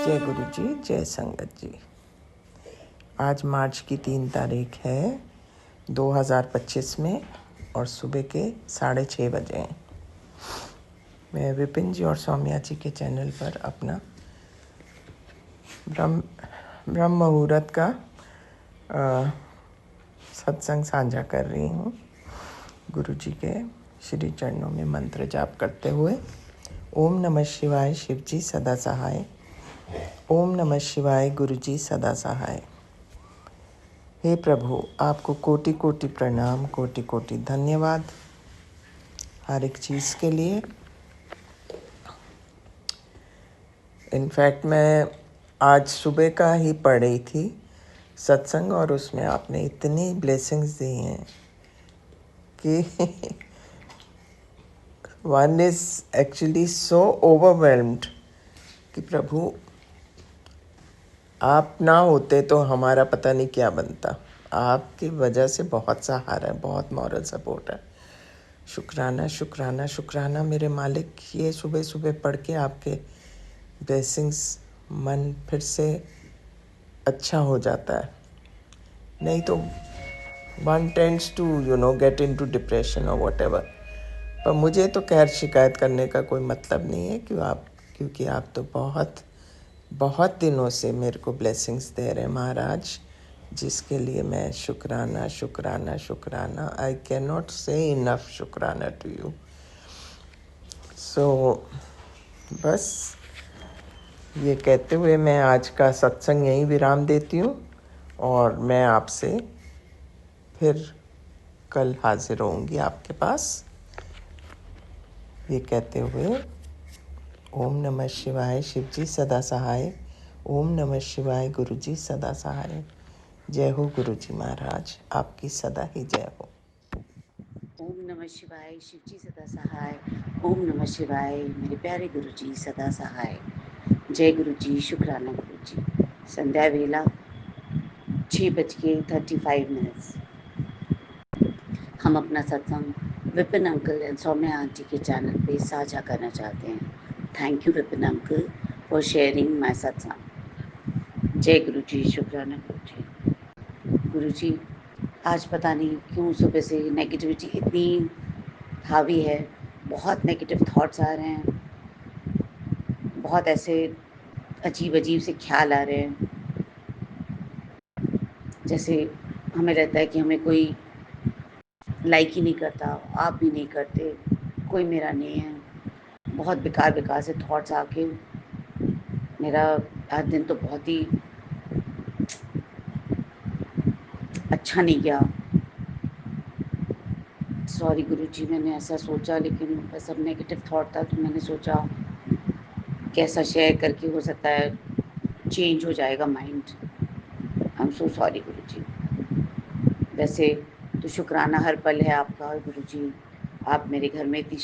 जय गुरु जी, जय संगत जी। आज मार्च की 3 तारीख है 2025 में और सुबह के 6:30 बजे हैं। मैं विपिन जी और सौम्या जी के चैनल पर अपना ब्रह्म मुहूर्त का सत्संग साझा कर रही हूँ। गुरु जी के श्री चरणों में मंत्र जाप करते हुए। ओम नमः शिवाय, शिव जी सदा सहाय। ओम नमः शिवाय, गुरु जी सदा सहाय। हे प्रभु, आपको कोटि कोटि प्रणाम, कोटि कोटि धन्यवाद हर एक चीज़ के लिए। इनफैक्ट मैं आज सुबह का ही पढ़ रही थी सत्संग और उसमें आपने इतनी ब्लेसिंग्स दी हैं कि one is actually so overwhelmed कि प्रभु आप ना होते तो हमारा पता नहीं क्या बनता। आपकी वजह से बहुत सहारा है, बहुत मॉरल सपोर्ट है। शुक्राना शुक्राना शुक्राना मेरे मालिक। ये सुबह सुबह पढ़ के आपके ब्लेसिंग्स मन फिर से अच्छा हो जाता है। नहीं तो one tends to get into depression और व्हाटएवर। पर मुझे तो खैर शिकायत करने का कोई मतलब नहीं है क्योंकि आप तो बहुत बहुत दिनों से मेरे को ब्लेसिंग्स दे रहे हैं महाराज, जिसके लिए मैं शुक्राना शुक्राना शुक्राना। आई कैन नॉट से इनफ शुक्राना टू यू। सो बस ये कहते हुए मैं आज का सत्संग यहीं विराम देती हूँ और मैं आपसे फिर कल हाजिर होंगी आपके पास। ये कहते हुए ओम नमः शिवाय, शिव जी सदा सहाय। ओम नमः शिवाय, गुरु जी सदा सहाय। जय हो गुरु जी महाराज, आपकी सदा ही जय हो। ओम नमः शिवाय, शिव जी सदा सहाय। ओम नमः शिवाय, मेरे प्यारे गुरु जी सदा सहाय। जय गुरु जी, शुक्राना गुरु जी। संध्या वेला 6:35। हम अपना सत्संग Vipin uncle and Saumya aunty के चैनल पे साझा करना चाहते हैं। Thank you Vipin uncle for sharing my satsang. जय गुरु जी, शुक्राना गुरु जी। गुरु जी, आज पता नहीं क्यों सुबह से नेगेटिविटी इतनी हावी है। बहुत नेगेटिव थॉट्स आ रहे हैं, बहुत ऐसे अजीब अजीब से ख्याल आ रहे हैं। जैसे हमें रहता है कि हमें कोई लाइक ही नहीं करता, आप भी नहीं करते, कोई मेरा नहीं है। बहुत बेकार बेकार से थॉट्स आके मेरा आज दिन तो बहुत ही अच्छा नहीं गया। सॉरी गुरु जी, मैंने ऐसा सोचा, लेकिन बस अब नेगेटिव थॉट था तो मैंने सोचा कैसा शेयर करके हो सकता है चेंज हो जाएगा mind. I am so sorry गुरु जी। वैसे तो शुक्राना हर पल है आपका गुरु जी। आप मेरे घर में इतनी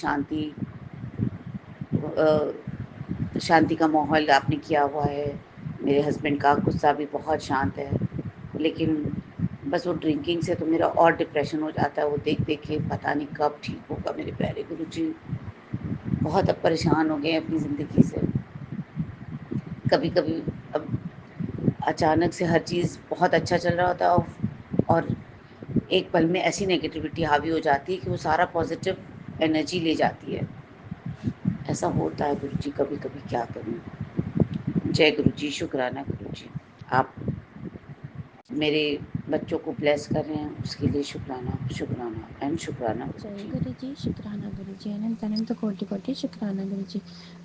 शांति का माहौल आपने किया हुआ है। मेरे हस्बैंड का गुस्सा भी बहुत शांत है, लेकिन बस वो ड्रिंकिंग से तो मेरा और डिप्रेशन हो जाता है। वो देख देख के पता नहीं कब ठीक होगा मेरे प्यारे गुरु जी। बहुत अब परेशान हो गए अपनी ज़िंदगी से। कभी कभी अब अचानक से हर चीज़ बहुत अच्छा चल रहा होता है और एक पल में ऐसी नेगेटिविटी हावी हो जाती है कि वो सारा पॉजिटिव एनर्जी ले जाती है। ऐसा होता है गुरु जी कभी कभी, क्या करूँ। जय गुरु जी, शुक्राना गुरु जी। आप मेरे बच्चों को ब्लेस कर रहे हैं, उसके लिए शुक्राना शुक्राना एंड शुक्राना गुरु जय जी। गुरु जी, शुक्राना गुरु जी, अनंत अनंत कोटि कोटि शुक्राना गुरु जी।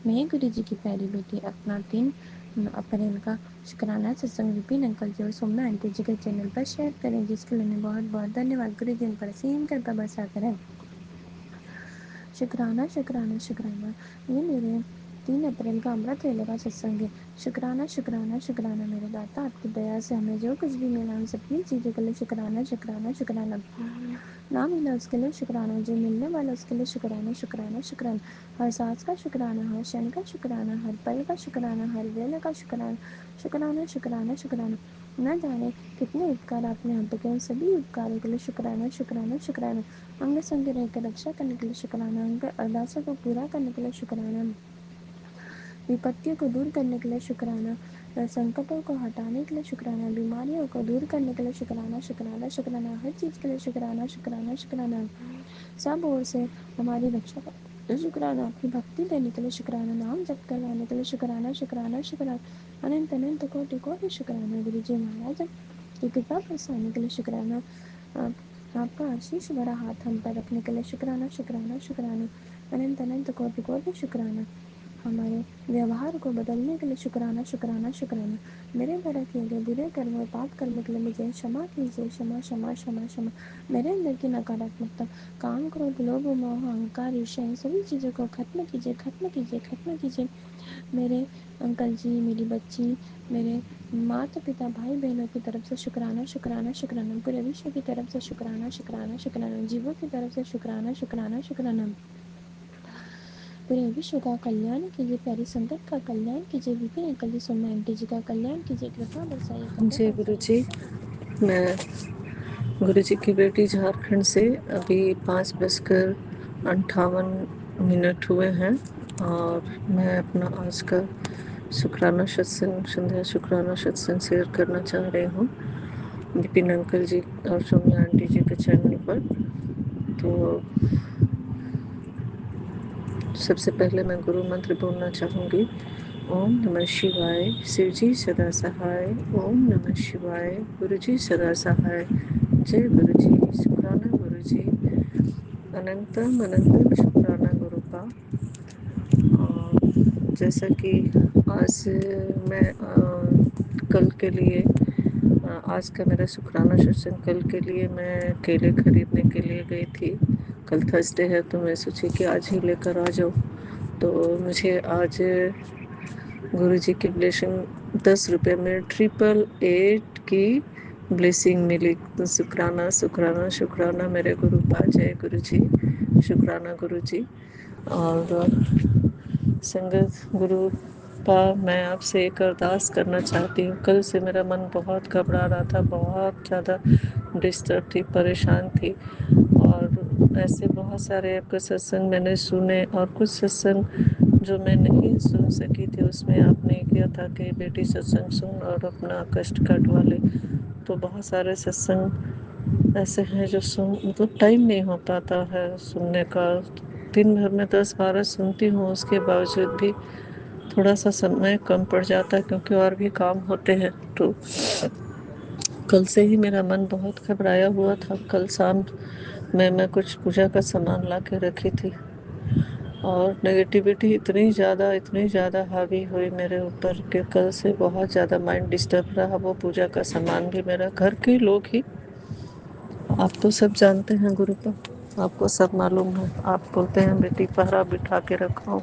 मैं गुरु जी की प्यारी बेटी अपना 3 अप्रैल का शुक्राना सत्संग विपिन अंकल जी और सौम्या आंटी जी के चैनल पर शेयर करें, जिसके लिए बहुत बहुत धन्यवाद। गुरु जी पर सीम कृपा बरसा करें। शुक्राना शुक्राना शुक्राना। ये मेरे 3 अप्रैल का अमृत वेले का सत्संग है। शुक्राना शुक्राना शुक्राना मेरे दाता, आपकी दया से हमें जो कुछ भी मिला उन सभी चीज़ों के लिए शुक्राना शुक्राना शुक्राना। ना मिला उसके लिए शुक्राना, जो मिलने वाला उसके लिए शुक्राना शुक्राना शुक्राना। हर सांस का शुक्राना, हर क्षण का शुक्राना, हर पल का शुक्राना, हर वेले का शुक्राना शुक्राना शुक्राना शुक्राना। न जाने कितने उपकार आपने हम पे किए, सभी उपकारों के लिए शुक्राना शुक्राना शुक्राना। अंग संग रहकर रक्षा करने के लिए शुक्राना, उनके अरदासों को पूरा करने के लिए शुक्राना। विपत्तियों को दूर करने के लिए शुक्राना, संकटों को हटाने के लिए शुक्राना, बीमारियों को दूर करने के लिए शुक्राना, शुक्राना, शुक्राना, हर चीज़ के लिए शुक्राना, शुक्राना, शुक्राना, सब ओर से हमारी रक्षा कर शुक्राना, आपकी भक्ति देने के लिए शुक्राना, नाम जप करवाने के लिए शुक्राना, शुक्राना, शुक्राना, अनंत अनंत कोटि कोटि शुक्राना, गुरु जी महाराज की कृपा बरसाने के लिए शुक्राना, आपका आशीष भरा हाथ हम पर रखने के लिए शुक्राना, शुक्राना, शुक्राना, अनंत अनंत कोटि कोटि शुक्राना, हमारे व्यवहार को बदलने के लिए शुक्राना, शुक्राना, शुक्राना, मेरे द्वारा किए गए बुरे कर्म और पाप कर्म के लिए मुझे क्षमा कीजिए, क्षमा, क्षमा, क्षमा, क्षमा, मेरे अंदर की नकारात्मकता, काम, क्रोध, लोभ, मोह, अहंकार, ईर्ष्या, इन सभी चीज़ों को खत्म कीजिए, खत्म कीजिए, खत्म कीजिए। मेरे अंकल जी, मेरी बच्ची, मेरे माता पिता, भाई बहनों की तरफ से शुक्राना, शुक्राना, शुक्राना, पूरे विश्व की तरफ से शुक्राना, शुक्राना, शुक्राना, जीवों की तरफ से शुक्राना, शुक्राना, शुक्राना, पूरे विश्व का कल्याण कीजिए, प्यारी संगत का कल्याण कीजिए, विपिन अंकल जी, सोमा आंटी जी का कल्याण कीजिए, कृपा बरसाइए, कृपा जय गुरु जी। बरसाइए। मैं गुरु जी की बेटी झारखंड से। अभी 5:58 हुए हैं और मैं अपना आज का शुक्राना सत्संग, संध्या शुक्राना सत्संग शेयर करना चाह रही हूँ विपिन अंकल जी और सोम्या आंटी जी के चैनल पर। तो सबसे पहले मैं गुरु मंत्र बोलना चाहूँगी। ओम नमः शिवाय, शिव जी सदा सहाय। ओम नमः शिवाय, गुरु जी सदा सहाय। जय गुरु जी, शुक्राना गुरु जी, अनंतम अनंतम शुक्राना गुरु का। जैसा कि आज मैं कल के लिए आज का मेरा शुक्राना सत्संग, कल के लिए मैं केले खरीदने के लिए गई थी। कल थर्सडे है तो मैं सोची कि आज ही लेकर आ जाऊँ। तो मुझे आज गुरु जी की ब्लेसिंग 10 रुपये में 888 की ब्लेसिंग मिली। तो शुक्राना शुक्राना शुक्राना मेरे गुरु का। जय गुरु जी, शुक्राना गुरु जी। और संगत गुरु पा, मैं आपसे एक अरदास करना चाहती हूँ। कल से मेरा मन बहुत घबरा रहा था, बहुत ज़्यादा डिस्टर्ब थी, परेशान थी। और ऐसे बहुत सारे आपके सत्संग मैंने सुने और कुछ सत्संग जो मैं नहीं सुन सकी थी उसमें आपने किया था कि बेटी सत्संग सुन और अपना कष्ट कटवा ले। तो बहुत सारे सत्संग ऐसे हैं जो सुन मतलब टाइम नहीं हो पाता है सुनने का। दिन भर में 10-12 सुनती हूँ, उसके बावजूद भी थोड़ा सा समय कम पड़ जाता है क्योंकि और भी काम होते हैं। तो कल से ही मेरा मन बहुत घबराया हुआ था। कल शाम मैं कुछ पूजा का सामान ला के रखी थी और नेगेटिविटी इतनी ज़्यादा हावी हुई मेरे ऊपर कि कल से बहुत ज़्यादा माइंड डिस्टर्ब रहा। वो पूजा का सामान भी मेरा घर के लोग ही, आप तो सब जानते हैं गुरु पर, आपको सब मालूम है। आप बोलते हैं बेटी पहरा बिठा के रखो।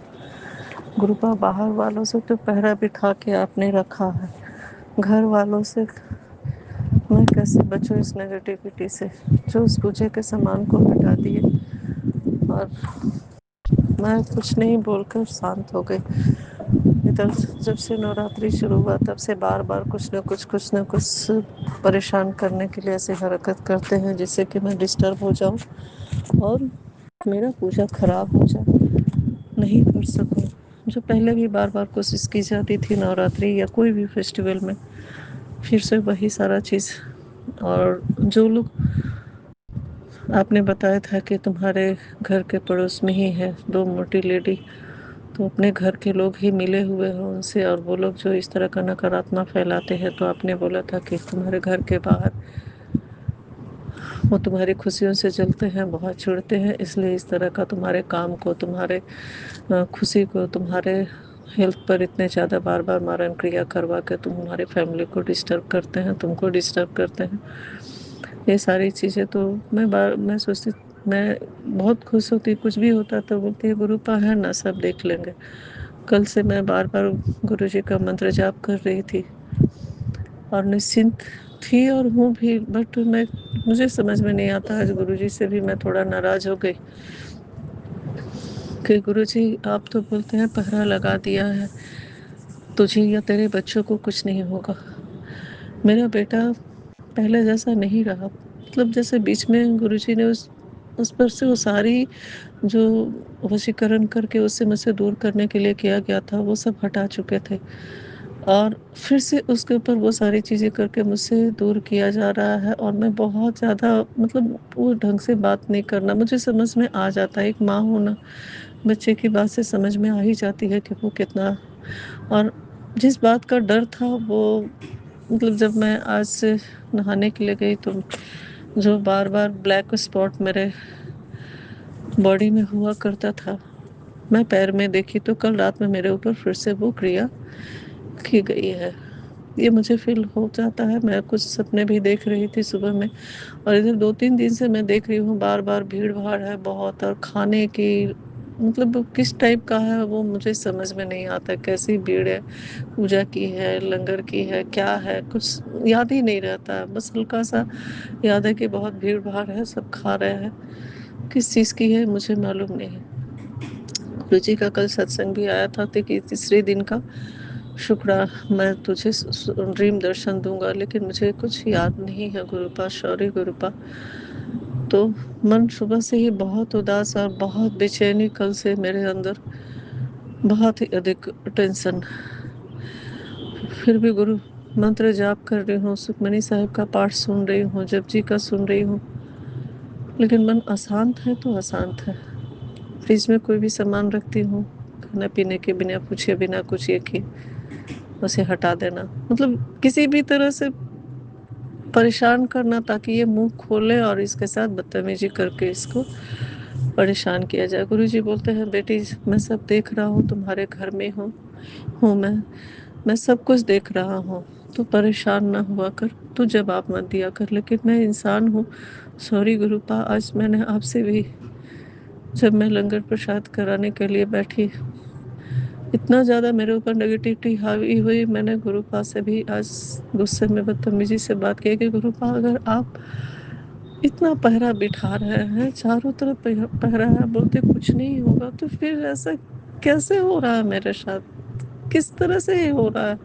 गुरुपा बाहर वालों से तो पहरा बिठा के आपने रखा है, घर वालों से मैं कैसे बचूं इस नेगेटिविटी से जो उस पूजे के सामान को हटा दिए। और मैं कुछ नहीं बोलकर शांत हो गई। इधर जब से नवरात्रि शुरू हुआ तब से बार बार कुछ न कुछ परेशान करने के लिए ऐसे हरकत करते हैं जिससे कि मैं डिस्टर्ब हो जाऊं और मेरा पूजा खराब हो जाए, नहीं कर सकूं। जो पहले भी बार बार कोशिश की जाती थी नवरात्रि या कोई भी फेस्टिवल में, फिर से वही सारा चीज़। और जो लोग आपने बताया था कि तुम्हारे घर के पड़ोस में ही है 2 मोटी लेडी, तो अपने घर के लोग ही मिले हुए हैं उनसे और वो लोग जो इस तरह का नकारात्मक फैलाते हैं। तो आपने बोला था कि तुम्हारे घर के बाहर वो तुम्हारी खुशियों से जलते हैं, बहुत चिढ़ते हैं, इसलिए इस तरह का तुम्हारे काम को, तुम्हारे खुशी को, तुम्हारे हेल्थ पर इतने ज़्यादा बार बार मारण क्रिया करवा के तुम्हारी फैमिली को डिस्टर्ब करते हैं, तुमको डिस्टर्ब करते हैं। ये सारी चीज़ें तो मैं सोचती, मैं बहुत खुश होती, कुछ भी होता तो बोलती है गुरुपा है ना, सब देख लेंगे। कल से मैं बार बार गुरु जी का मंत्र जाप कर रही थी और निश्चिंत थी और हूँ भी। बट मुझे समझ में नहीं आता, आज गुरु जी से भी मैं थोड़ा नाराज़ हो गई कि गुरु जी आप तो बोलते हैं पहरा लगा दिया है, तुझे या तेरे बच्चों को कुछ नहीं होगा। मेरा बेटा पहले जैसा नहीं रहा, मतलब जैसे बीच में गुरु जी ने उस पर से वो सारी जो वशीकरण करके उससे मुझसे दूर करने के लिए किया गया था वो सब हटा चुके थे, और फिर से उसके ऊपर वो सारी चीज़ें करके मुझसे दूर किया जा रहा है। और मैं बहुत ज़्यादा मतलब वो ढंग से बात नहीं करना मुझे समझ में आ जाता है। एक माँ हूँ ना, बच्चे की बात से समझ में आ ही जाती है कि वो कितना, और जिस बात का डर था वो मतलब जब मैं आज से नहाने के लिए गई तो जो बार बार ब्लैक स्पॉट मेरे बॉडी में हुआ करता था, मैं पैर में देखी तो कल रात में मेरे ऊपर फिर से वो क्रिया की गई है। ये मुझे फील हो जाता है। मैं कुछ सपने भी देख रही थी सुबह में, और इधर 2-3 दिन से मैं देख रही हूँ बार बार भीड़ भाड़ है बहुत, और खाने की मतलब वो किस टाइप का है वो मुझे समझ में नहीं आता, कैसी भीड़ है, पूजा की है, लंगर की है, क्या है, कुछ याद ही नहीं रहता है। बस हल्का सा याद है कि बहुत भीड़ भाड़ है, सब खा रहे हैं, किस चीज़ की है मुझे मालूम नहीं। गुरु जी का कल सत्संग भी आया था कि तीसरे दिन का शुक्र, मैं तुझे ड्रीम दर्शन दूंगा, लेकिन मुझे कुछ याद नहीं है गुरुपा, सॉरी गुरुपा। तो मन सुबह से ही बहुत उदास और बहुत बेचैनी कल से मेरे अंदर, बहुत ही अधिक टेंशन। फिर भी गुरु मंत्र जाप कर रही हूँ, सुखमनी साहिब का पाठ सुन रही हूँ, जपजी का सुन रही हूँ, लेकिन मन अशांत है तो अशांत है। फ्रिज में कोई भी सामान रखती हूँ, खाने पीने के बिना पूछे बिना कुछ ये किए उसे हटा देना, मतलब किसी भी तरह से परेशान करना ताकि ये मुंह खोले और इसके साथ बदतमीजी करके इसको परेशान किया जाए। गुरुजी बोलते हैं बेटी मैं सब देख रहा हूँ, तुम्हारे घर में हूँ मैं सब कुछ देख रहा हूँ, तू परेशान ना हुआ कर, तू जवाब मत दिया कर, लेकिन मैं इंसान हूँ। सॉरी गुरुपा, आज मैंने आपसे भी जब मैं लंगर प्रसाद कराने के लिए बैठी इतना ज़्यादा मेरे ऊपर नेगेटिविटी हावी हुई, मैंने गुरुपा से भी आज गुस्से में बदतमीजी से बात की कि गुरुपा अगर आप इतना पहरा बिठा रहे हैं, चारों तरफ पहरा है, बोलते कुछ नहीं होगा, तो फिर ऐसा कैसे हो रहा है मेरे साथ, किस तरह से ये हो रहा है।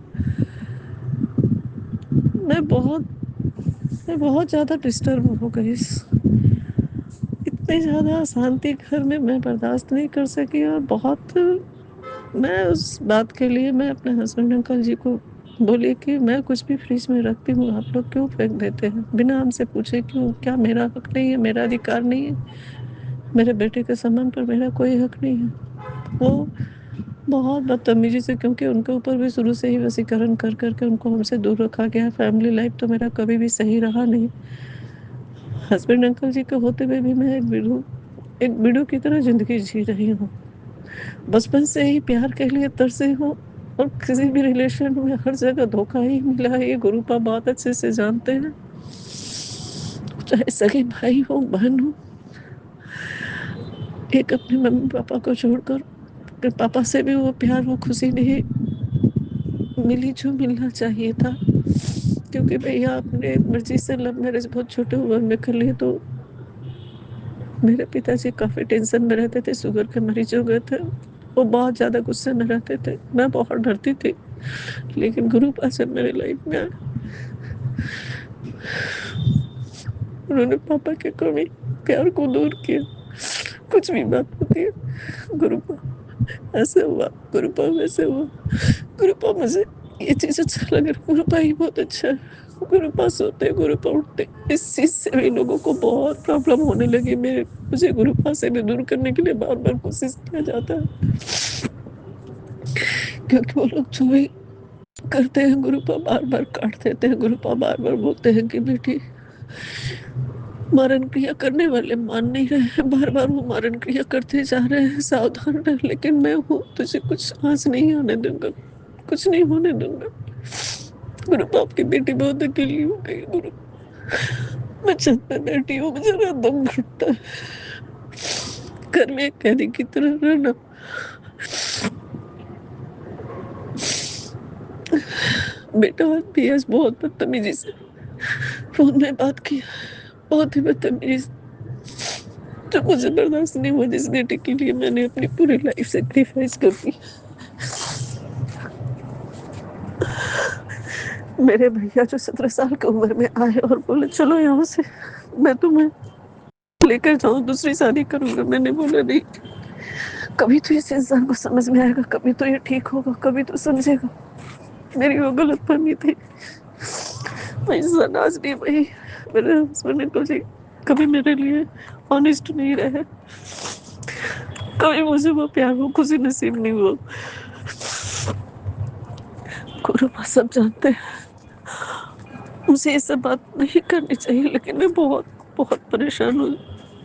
मैं बहुत मैं बहुत ज़्यादा डिस्टर्ब हो गई, इतनी ज़्यादा अशांति घर में मैं बर्दाश्त नहीं कर सकी। और बहुत मैं उस बात के लिए मैं अपने हस्बैंड अंकल जी को बोली कि मैं कुछ भी फ्रिज में रखती हूँ आप लोग क्यों फेंक देते हैं बिना हमसे पूछे, क्यों, क्या मेरा हक नहीं है, मेरा अधिकार नहीं है, मेरे बेटे के सामान पर मेरा कोई हक नहीं है। वो बहुत बदतमीजी से, क्योंकि उनके ऊपर भी शुरू से ही वशीकरण कर करके उनको हमसे दूर रखा गया। फैमिली लाइफ तो मेरा कभी भी सही रहा नहीं। हस्बैंड अंकल जी के होते हुए भी मैं एक बिडू की तरह जिंदगी जी रही हूँ। बचपन से ही प्यार के लिए तरसी हूँ, और किसी भी रिलेशन में हर जगह धोखा ही मिला है, ये गुरुपा बहुत अच्छे से जानते हैं। चाहे सगे भाई हो बहन हो, एक अपने मम्मी पापा को छोड़कर अपने पापा से भी वो प्यार वो खुशी नहीं मिली जो मिलना चाहिए था। क्योंकि भैया अपने मर्जी से लव मैरिज बहुत छोटे उम्र में कर लिए, तो मेरे पिताजी काफ़ी टेंशन में रहते थे, शुगर के मरीज हो गए थे, वो बहुत ज़्यादा गुस्से में रहते थे, मैं बहुत डरती थी। लेकिन गुरुपा जब मेरे लाइफ में आए, उन्होंने पापा की कमी प्यार को दूर किया। कुछ भी बात होती है, गुरुपा ऐसे हुआ, गुरुपा वैसे हुआ, गुरुपा मुझे ये चीज़ अच्छा लग रहा, गुरुपा ही बहुत अच्छा है, गुरुपा सोते गुरुपा उठते। इस चीज़ से भी लोगों को बहुत प्रॉब्लम होने लगी। मुझे गुरुपा से भी दूर करने के लिए बार बार कोशिश किया जाता है, क्योंकि वो लोग जो भी करते हैं गुरुपा बार बार काट देते हैं। गुरुपा बार बार बोलते हैं कि बेटी मारण क्रिया करने वाले मान नहीं रहे हैं, बार बार वो मारण क्रिया करते जा रहे हैं, सावधान रह। लेकिन मैं हूँ, तुझे कुछ आँच नहीं आने दूंगा, कुछ नहीं होने दूंगा। गुरु बाप की बेटी बहुत अकेली हो गई। गुरु मैं छत पे बैठी हूँ, मेरा दम घुटता है। घर में एक कैदी की तरह रहना। बेटा भी आज बहुत बदतमीजी से फोन में बात की, बहुत ही बदतमीजी से, जो मुझे बर्दाश्त नहीं हुआ, जिस बेटे के लिए मैंने अपनी पूरी लाइफ सेक्रीफाइस कर दी। मेरे भैया जो 17 साल की उम्र में आए और बोले चलो यहाँ से, मैं तुम्हें लेकर जाऊं, दूसरी शादी करूंगा। मैंने बोला नहीं, कभी तो इस इंसान को समझ में आएगा, कभी तो ये ठीक होगा, कभी तो समझेगा। मेरी वो गलतफहमी थी। मैं इंसान आज नहीं वही मेरे हस्बैंड अंकल जी कभी मेरे लिए ऑनेस्ट नहीं रहे, कभी मुझे वो प्यार वो खुशी नसीब नहीं हुआ। गुरुपा सब जानते हैं मुझे ये सब बात नहीं करनी चाहिए, लेकिन मैं बहुत बहुत परेशान हूँ।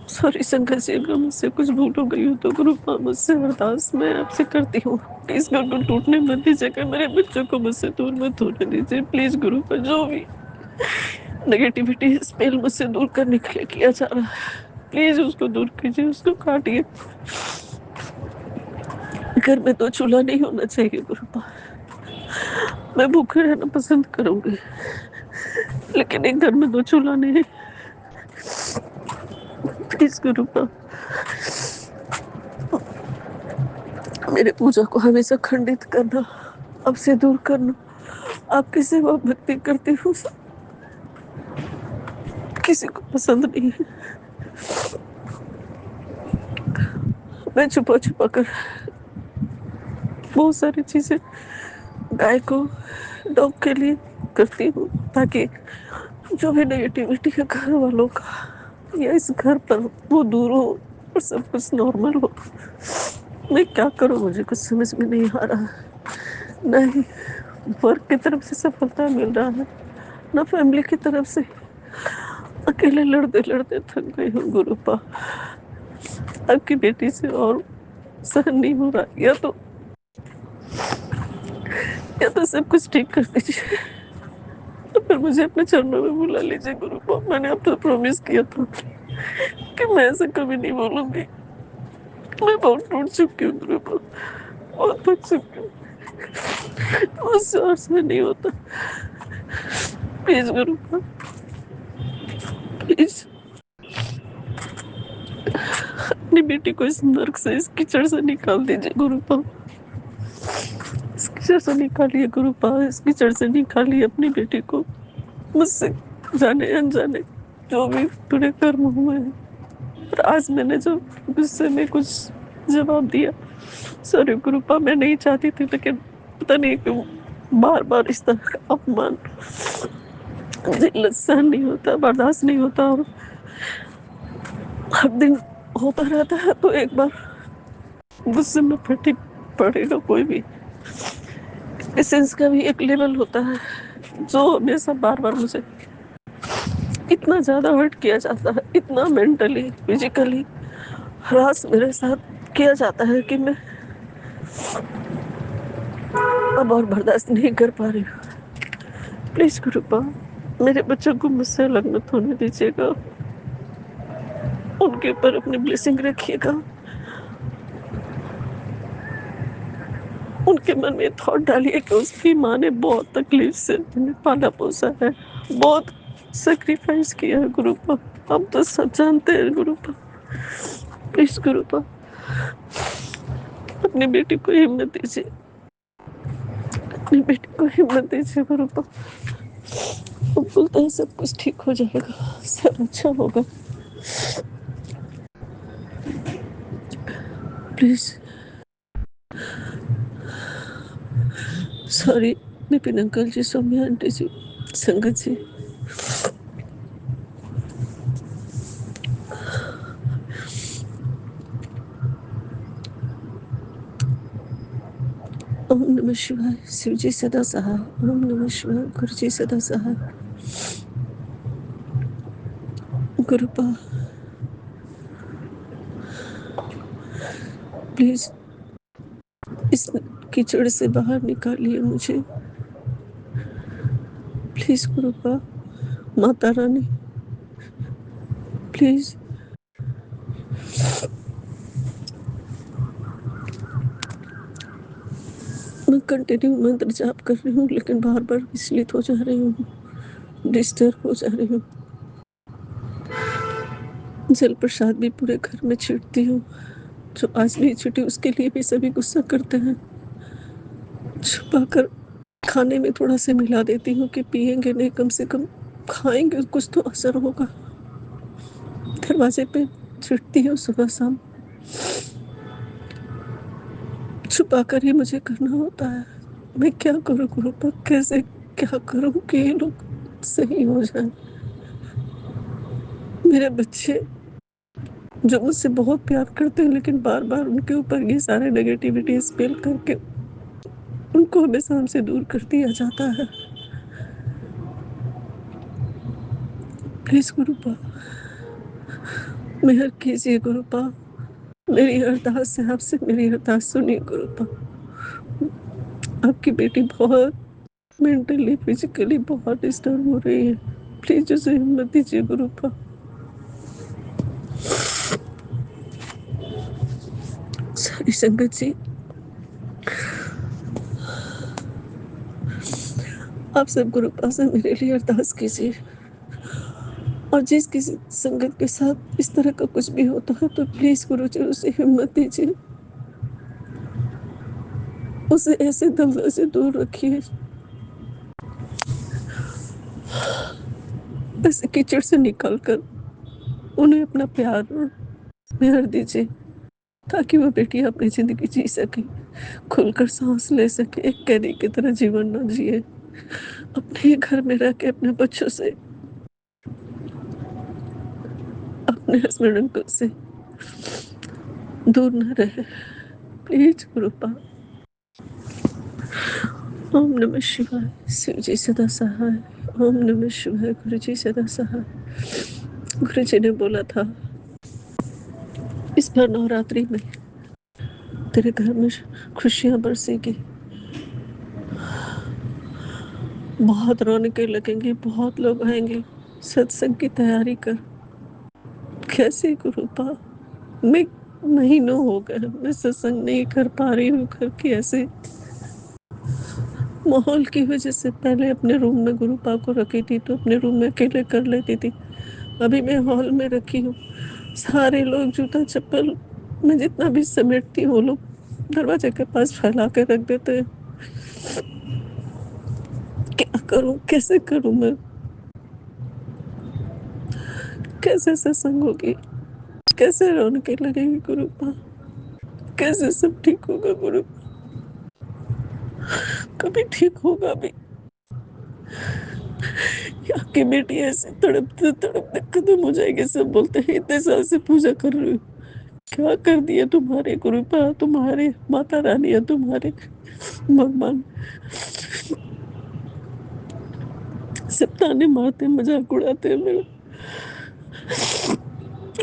सॉरी शंकर जी, अगर मुझसे कुछ भूल हो गई हो तो गुरुपा मुझसे अरदास मैं आपसे करती हूँ, इस घर को टूटने मत दीजिएगा, मेरे बच्चों को मुझसे दूर मत होने दीजिए प्लीज। गुरुपा जो भी नेगेटिविटी स्पेल मुझसे दूर करने के लिए किया जा रहा है, प्लीज उसको दूर कीजिए, उसको काटिए। घर में तो चूल्हा नहीं होना चाहिए गुरुपा। मैं भूखे रहना पसंद करूंगी, लेकिन एक घर में दो चूल्हा नहीं। प्लीज गुरुपा मेरे पूजा को हमेशा खंडित करना, आपसे दूर करना। आपकी सेवा भक्ति करती हूँ, किसी को पसंद नहीं है। मैं छुपा छुपा कर बहुत सारी चीजें गाय को डॉग के लिए करती हूँ, ताकि जो भी नेगेटिविटी है घर वालों का या इस घर पर वो दूर हो और सब कुछ नॉर्मल हो। मैं क्या करूँ, मुझे कुछ समझ में नहीं आ रहा। नहीं वर्क की तरफ से सफलता मिल रहा है, ना फैमिली की तरफ से। अकेले लड़ते लड़ते थक गई हूँ गुरुपा। आपकी बेटी से और सहन नहीं हो रहा, या तो सब कुछ ठीक कर दीजिए, तो फिर मुझे अपने चरणों में बुला लीजिए गुरुपा। मैंने आपसे प्रॉमिस किया था कि मैं ऐसे कभी नहीं बोलूंगी। मैं बहुत टूट चुकी हूँ गुरुपा, बहुत थक चुकी हूँ, मुझसे और सहन नहीं होता। प्लीज गुरुपा, प्लीज अपनी बेटी को इस नर्क से, इस कीचड़ से निकाल दीजिए गुरुपा। इस कीचड़ से निकालिए गुरुपा, इस कीचड़ से निकालिए अपनी बेटी को मुझसे, जाने अनजाने जो भी पूरे कर्म हुए हैं। और आज मैंने जो गुस्से में कुछ जवाब दिया, सॉरी गुरुपा, मैं नहीं चाहती थी, लेकिन पता नहीं क्यों बार बार इस तरह का अपमान सहन नहीं होता, बर्दाश्त नहीं होता, और हर दिन होता रहता है। तो एक बार गुस्से में फटी पड़ेगा कोई भी। पेशेंस का भी एक लेवल होता है, जो हमेशा बार बार मुझे इतना ज्यादा हर्ट किया जाता है, इतना मेंटली फिजिकली हरास मेरे साथ किया जाता है कि मैं अब और बर्दाश्त नहीं कर पा रही हूँ। प्लीज गुरुपा मेरे बच्चों को मुझसे अलग मत होने दीजिएगा, उनके ऊपर अपनी ब्लेसिंग रखिएगा। उनके मन में थॉट डालिए कि उसकी माँ ने बहुत तकलीफ से उन्हें पाला पोसा है, बहुत सेक्रीफाइस किया है गुरुपा। हम तो सब जानते हैं गुरुपा। प्लीज गुरुपा अपनी बेटी को हिम्मत दीजिए, अपनी बेटी को हिम्मत दीजिए गुरुपा। वो बोलते हैं सब कुछ ठीक हो जाएगा, सब अच्छा होगा। Please sorry Vipin uncle ji, Saumya aunty ji, Sangat ji. ओम नमः शिवाय। शिव जी सदा सहाय। ओम नमः शिवाय। गुरु जी सदा सहाय। गुरुपा प्लीज इस कीचड़ से बाहर निकालिए मुझे, प्लीज गुरुपा। माता रानी प्लीज। मैं कंटिन्यू मंत्र जाप कर रही हूँ, लेकिन बार बार विचलित हो जा रही हूँ, डिस्टर्ब हो जा रही हूँ। जल प्रसाद भी पूरे घर में छींटती हूँ, जो आज नहीं छींटी उसके लिए भी सभी गुस्सा करते हैं। छुपा कर खाने में थोड़ा सा मिला देती हूँ कि पिएंगे नहीं, कम से कम खाएंगे, कुछ तो असर होगा। दरवाजे पे चिढ़ती हूँ सुबह शाम, छुपा कर ही मुझे करना होता है। मैं क्या करूँ गुरुपा, कैसे क्या करूँ कि ये लोग सही हो जाए। मेरे बच्चे जो मुझसे बहुत प्यार करते हैं, लेकिन बार बार उनके ऊपर ये सारे नेगेटिविटी स्पेल करके उनको हमेशा हमसे दूर कर दिया जाता है। प्लीज गुरुपा मेहर कीजिए गुरुपा, मेरी अरदास है आपसे, मेरी अरदास सुनिए गुरुपा। आपकी बेटी बहुत मेंटली फिजिकली बहुत डिस्टर्ब हो रही है, प्लीज उसे हिम्मत दीजिए गुरुपा। सारी संगत जी, आप सब गुरुपा से मेरे लिए अरदास कीजिए, और जिस किसी संगत के साथ इस तरह का कुछ भी होता है तो प्लीज गुरु जी उसे हिम्मत दीजिए, उसे ऐसे दलदल से दूर रखिए, ऐसे कीचड़ से निकाल कर उन्हें अपना प्यार और प्यार दीजिए, ताकि वो बेटी अपनी जिंदगी जी सके, खुलकर सांस ले सके, एक कैदी की तरह जीवन न जिए, अपने ही घर में रह के अपने बच्चों से, अपने हस्बैंड अंकल से दूर न रहे। प्लीज गुरुपा। ओम नमः शिवाय। शिव जी सदा सहाय। ओम नमः शिवाय। गुरु जी सदा सहाय। गुरु जी ने बोला था इस बार नवरात्रि में तेरे घर में खुशियां बरसेगी, बहुत रौनकें लगेंगी, बहुत लोग आएंगे, सत्संग की तैयारी कर। कैसे गुरुपा, मैं महीनों हो गए मैं सत्संग नहीं कर पा रही हूँ घर की, ऐसे माहौल की वजह से। पहले अपने रूम में गुरुपा को रखी थी तो अपने रूम में अकेले कर लेती थी, अभी मैं हॉल में रखी हूँ। सारे लोग जूता चप्पल मैं जितना भी समेटती हूँ वो लोग दरवाजे के पास फैला के रख देते हैं। क्या करूँ, कैसे करूँ मैं, कैसे सत्संग होगी, कैसे रौनकें लगेंगी गुरुपा, कैसे सब ठीक होगा गुरु, कभी ठीक होगा भी। आपकी बेटी ऐसे तड़पते तड़पते खत्म हो जाएगी, सब बोलते हैं इतने साल से पूजा कर रही हूँ, क्या कर दिया तुम्हारे गुरुपा, तुम्हारे माता रानी है, तुम्हारे भगवान सब ताने मारते मजाक उड़ाते हैं मेरा।